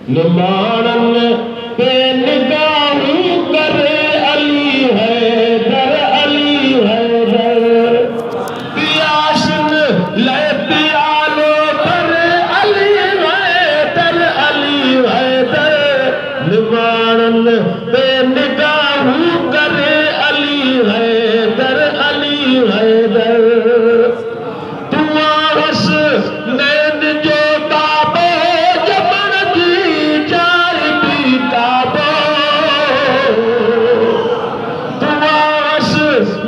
निमाणन पे निगाहूं करे अली है दर अली है दर पियासन ले पियालो करे अली है दर निमाणन पे निगाहूं करे अली है दर तू आस नैन जो बाबो जमन जी जाय भी काबो तू आस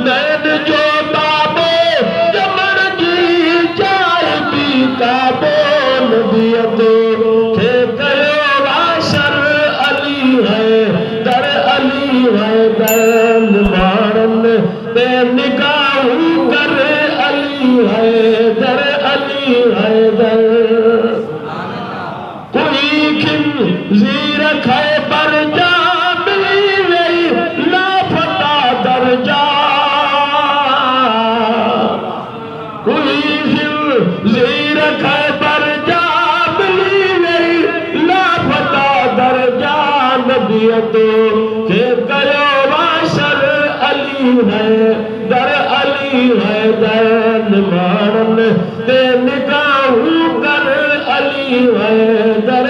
नैन जो बाबो जमन जी जाय भी काबो नबियत खे कयो वासर अली है दर निमाणन पे निगाहूं करे अली है दर कोई खिन ज़ीर खाए पर जा मिली वही लापता दर्जा कोई खिन ज़ीर खाए पर जा मिली वही लापता दर्जा नबियत के कयो वासर अली है दर निमाणन ते निगाहूं कर अली है दर